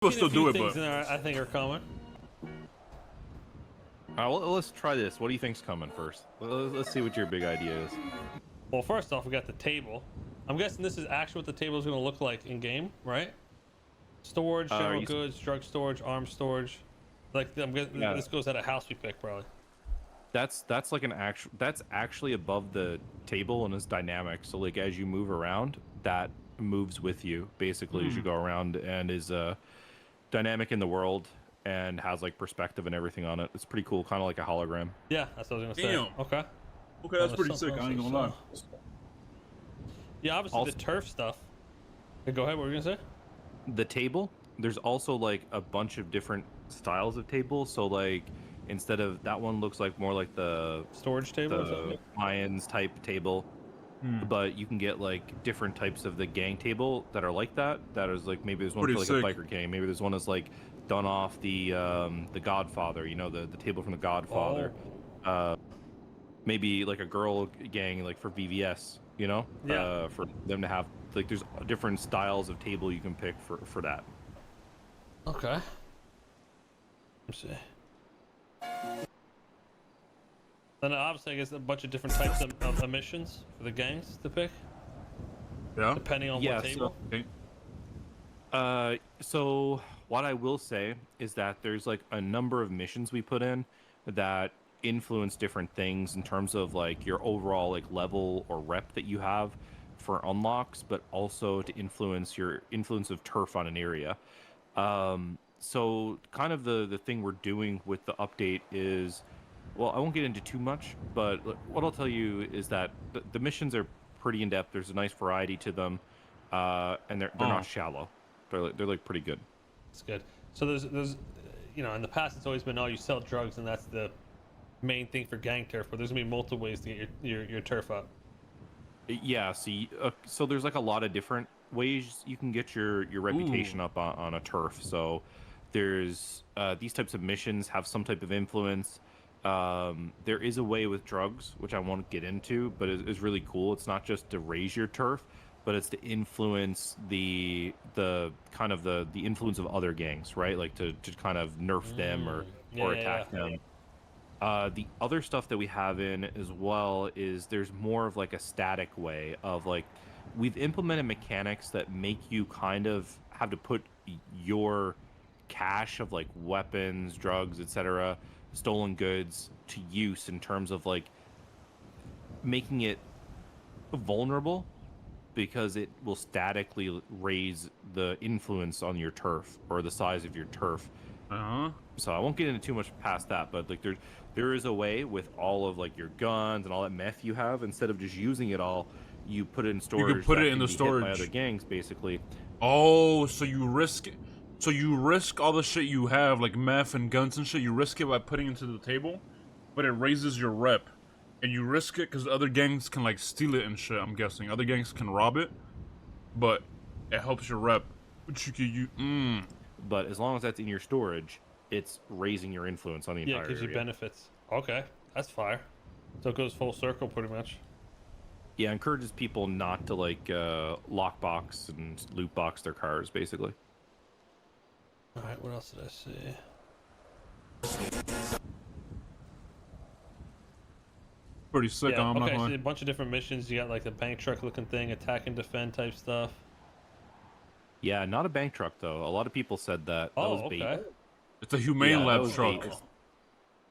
We'll still do it, things but in there I think are common. Well, let's try this. What do you think's coming first? Let's see what your big idea is. Well, first off, we got the table. I'm guessing this is actually what the table is going to look like in game, right? Storage, general goods, drug storage, arms storage. Like I'm guessing this goes at a house we pick probably. That's like an actual. That's actually above the table and is dynamic. So like as you move around, that moves with you basically as you go around and is dynamic in the world and has like perspective and everything on it. It's pretty cool, kind of like a hologram. Yeah, that's what I was gonna say. Damn. Okay. Okay, that's pretty sick. I ain't gonna lie. Yeah, obviously also, the turf stuff. Hey, go ahead. What were you gonna say? The table. There's also like a bunch of different styles of tables. So like instead of that one looks like more like the storage table, the Lions type table. But you can get like different types of the gang table that are like that. That is like maybe there's one for like a biker gang. Maybe there's one that's like done off the Godfather. You know the table from the Godfather. Oh. Maybe like a girl gang like for VVS. You know, for them to have like there's different styles of table you can pick for that. Okay. Let's see. Then obviously I guess a bunch of different types of missions for the gangs to pick. Yeah. Depending on what table. So what I will say is that there's like a number of missions we put in that influence different things in terms of like your overall like level or rep that you have for unlocks, but also to influence your influence of turf on an area. So kind of the thing we're doing with the update is, well, I won't get into too much, but what I'll tell you is that the missions are pretty in-depth. There's a nice variety to them, and they're not shallow. They're like pretty good. That's good. So there's you know, in the past it's always been, oh, you sell drugs and that's the main thing for gang turf, but there's gonna be multiple ways to get your turf up. Yeah, see, so there's like a lot of different ways you can get your reputation up on a turf. So there's these types of missions have some type of influence. There is a way with drugs, which I won't get into, but it's really cool. It's not just to raise your turf, but it's to influence the kind of the influence of other gangs, right? Like to kind of nerf them or attack them. The other stuff that we have in as well is there's more of like a static way of like we've implemented mechanics that make you kind of have to put your cache of like weapons, drugs, etc., stolen goods to use in terms of like making it vulnerable because it will statically raise the influence on your turf or the size of your turf. So I won't get into too much past that, but like there is a way with all of like your guns and all that meth you have, instead of just using it all, you put it in storage. You can put it in the storage by other gangs, basically. Oh, so you risk it. So you risk all the shit you have, like meth and guns and shit. You risk it by putting it into the table, but it raises your rep, and you risk it because other gangs can like steal it and shit. I'm guessing other gangs can rob it, but it helps your rep. But you can But as long as that's in your storage, it's raising your influence on the entire area. Yeah, it gives you benefits. Okay, that's fire. So it goes full circle pretty much. Yeah, encourages people not to like lockbox and loot box their cars, basically. All right, what else did I see? pretty sick. Yeah, I'm not okay, gonna so a bunch of different missions. You got like the bank truck looking thing, attack and defend type stuff. Yeah, not a bank truck though. A lot of people said that. Oh, that was bait. okay. It's a humane lab truck.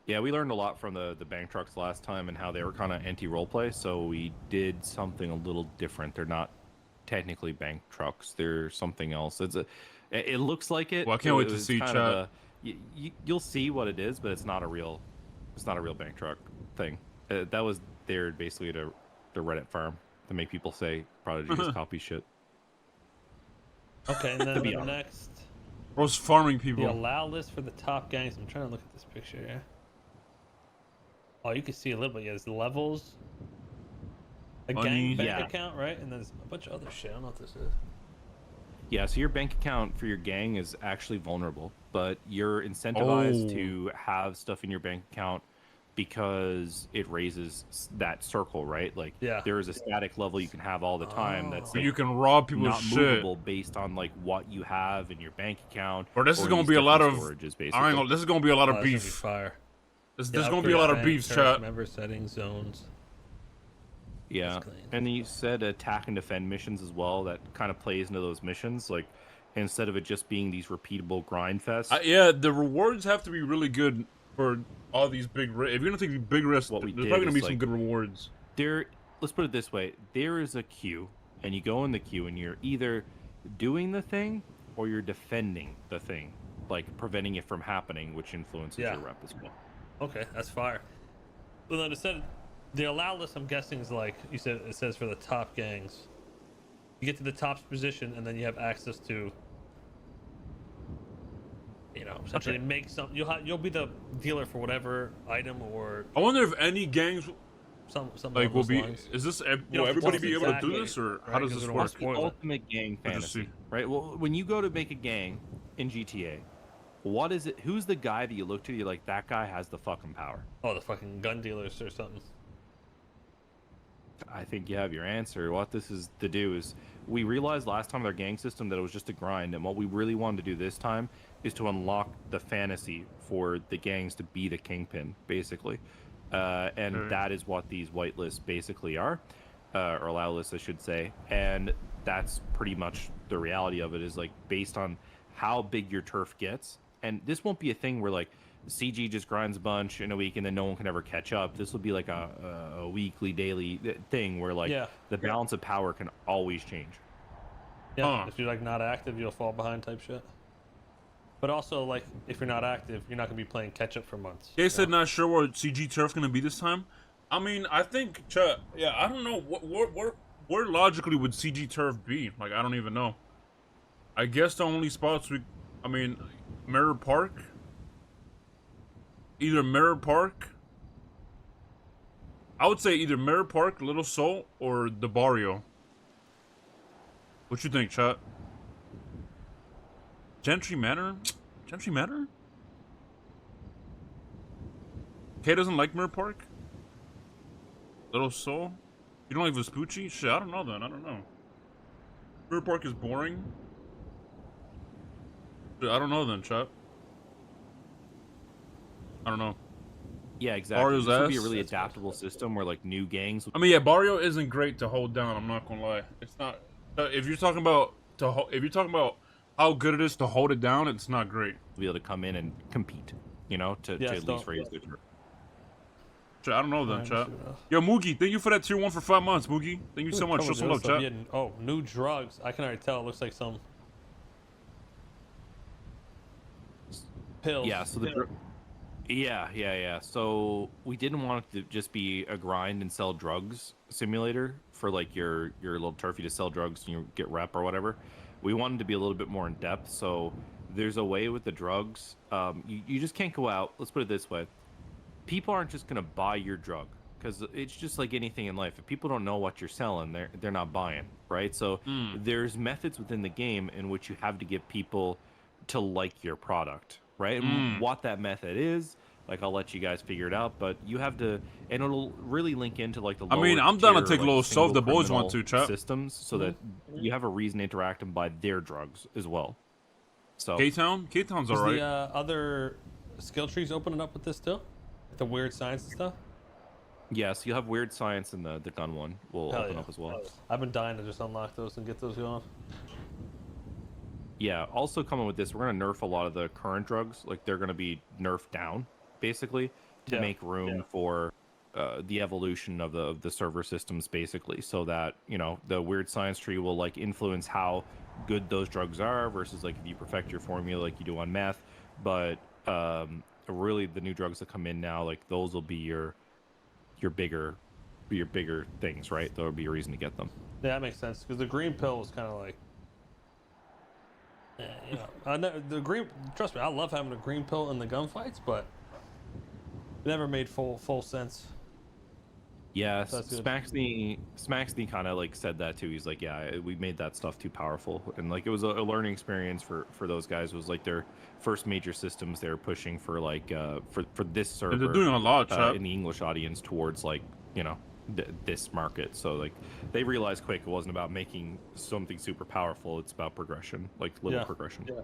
Yeah, we learned a lot from the bank trucks last time and how they were kind of anti-roleplay, so we did something a little different. They're not technically bank trucks. They're something else. It looks like it. Well, I can't wait to see chat. You'll see what it is, but it's not a real bank truck thing. That was there basically to Reddit farm to make people say Prodigy just copy shit. Okay, and then the next. Bro's farming people. The allow list for the top gangs. I'm trying to look at this picture here. Oh, you can see a little bit. Yeah, there's levels. A gang bank account, right? And there's a bunch of other shit. I don't know what this is. Yeah, so your bank account for your gang is actually vulnerable, but you're incentivized to have stuff in your bank account because it raises that circle, right? Like there is a static level you can have all the time that's like, you can rob people's not shit. movable based on like what you have in your bank account. Or this is gonna be a lot of storages, basically. this is gonna be a lot of beef. Fire. There's gonna be a lot of beefs, chat. Member settings, zones. Yeah, and then you said attack and defend missions as well. That kind of plays into those missions, like instead of it just being these repeatable grind fests. Yeah, the rewards have to be really good for all these big risks. If you're gonna take big risks, there's probably gonna be some good rewards. Let's put it this way: there is a queue, and you go in the queue, and you're either doing the thing or you're defending the thing, like preventing it from happening, which influences your rep as well. Okay, that's fire. Well, then it said the allow list, I'm guessing, is like you said. It says for the top gangs. You get to the top position, and then you have access to, you know, essentially make some. You'll be the dealer for whatever item or. I wonder if any gangs, some like will be. lines. Is this will everybody be able to do this, or how does this work? The ultimate gang fantasy, right? Well, when you go to make a gang in GTA, what is it? Who's the guy that you look to? You're like, that guy has the fucking power. Oh, the fucking gun dealers or something. I think you have your answer. What this is to do is, we realized last time with our gang system that it was just a grind, and what we really wanted to do this time is to unlock the fantasy for the gangs to be the kingpin, basically. And that is what these whitelists basically are, or allow lists, I should say. And that's pretty much the reality of it, is like based on how big your turf gets. And this won't be a thing where like CG just grinds a bunch in a week and then no one can ever catch up. This will be like a weekly, daily thing where like the balance of power can always change. Yeah, if you're like not active, you'll fall behind type shit. But also, like, if you're not active, you're not gonna be playing catch up for months. They said not sure what CG turf's gonna be this time. I mean, I think, I don't know where logically would CG turf be. Like, I don't even know. I guess the only spots Mirror Park. Either Mirror Park. I would say either Mirror Park, Little Seoul, or the Barrio. What you think, chat? Gentry Manor? Gentry Manor? Kay doesn't like Mirror Park? Little Seoul? You don't like Vespucci? Shit, I don't know then. I don't know. Mirror Park is boring? Shit, I don't know then, chat. I don't know. Yeah, exactly. Barrio's this would be a really adaptable system where like new gangs. I mean, yeah, Barrio isn't great to hold down. I'm not gonna lie. It's not. If you're talking about how good it is to hold it down, it's not great. Be able to come in and compete, you know, to at least raise their turf. I don't know then, chat. Yo, Moogie, thank you for that tier 1 for 5 months, Moogie. Thank you so much. Show some love, chat. Oh, new drugs. I can already tell. It looks like some pills. Yeah. So So we didn't want it to just be a grind and sell drugs simulator for like your little turf. You just sell drugs and you get rep or whatever. We wanted to be a little bit more in depth. So there's a way with the drugs. You just can't go out. Let's put it this way. People aren't just gonna buy your drug because it's just like anything in life. If people don't know what you're selling, they're not buying, right? So there's methods within the game in which you have to get people to like your product, right? And what that method is, like I'll let you guys figure it out, but you have to, and it'll really link into like the lower I'm down to take like, low so if the boys want to, chat. Systems so that you have a reason to interact and buy their drugs as well. So K-Town's alright. The other skill trees opening up with this too? The weird science and stuff? Yes, you'll have weird science and the gun one will open up as well. I've been dying to just unlock those and get those going. Yeah, also coming with this, we're going to nerf a lot of the current drugs. Like, they're going to be nerfed down, basically, to make room for the evolution of the server systems, basically, so that, you know, the weird science tree will, like, influence how good those drugs are versus, like, if you perfect your formula like you do on meth. But really, the new drugs that come in now, like, those will be your bigger things, right? There will be a reason to get them. Yeah, that makes sense, because the green pill was kind of like... the green. Trust me, I love having a green pill in the gunfights, but it never made full sense. Yeah, So that's good. Smaxney kind of like said that too. He's like, yeah, we made that stuff too powerful, and like it was a learning experience for those guys. It was like their first major systems they were pushing for like for this server. They're doing a lot, chat. In the English audience towards like this market. So like they realized quick it wasn't about making something super powerful. It's about progression, like little progression. Yeah.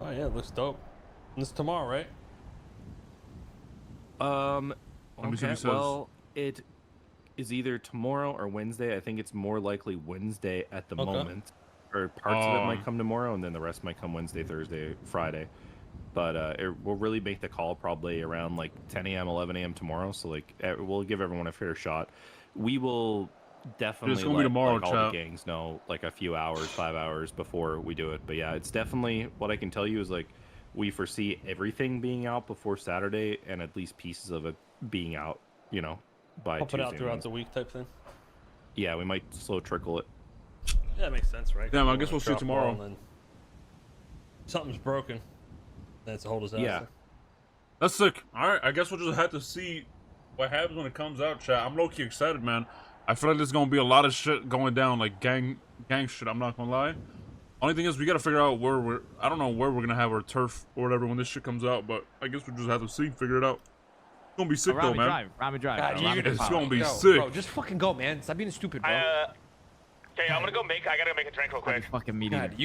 Oh yeah, it looks dope. And it's tomorrow, right? Let me see what he says. Well, it is either tomorrow or Wednesday. I think it's more likely Wednesday at the moment. Or parts of it might come tomorrow, and then the rest might come Wednesday, Thursday, Friday. But it will really make the call probably around like 10 a.m., 11 a.m. tomorrow. So like we'll give everyone a fair shot. We will definitely it's gonna be tomorrow, like, all the gangs know like a few hours, 5 hours before we do it. But yeah, it's definitely what I can tell you is like we foresee everything being out before Saturday, and at least pieces of it being out, by Pump Tuesday. it out throughout the week type thing. Yeah, we might slow trickle it. Yeah, that makes sense, right? Yeah, I guess we'll see tomorrow. And then something's broken. That's a whole disaster. Yeah. That's sick. All right, I guess we'll just have to see what happens when it comes out, chat. I'm low-key excited, man. I feel like there's gonna be a lot of shit going down, like gang shit. I'm not gonna lie. Only thing is, we gotta figure out where I don't know where we're gonna have our turf or whatever when this shit comes out, but I guess we just have to see, figure it out. It's gonna be sick though, man. Rami drive. It's gonna be sick. Bro, just fucking go, man. Stop being stupid, bro. Okay, I'm gonna go I gotta make a drink real quick. Fucking meeting. God, you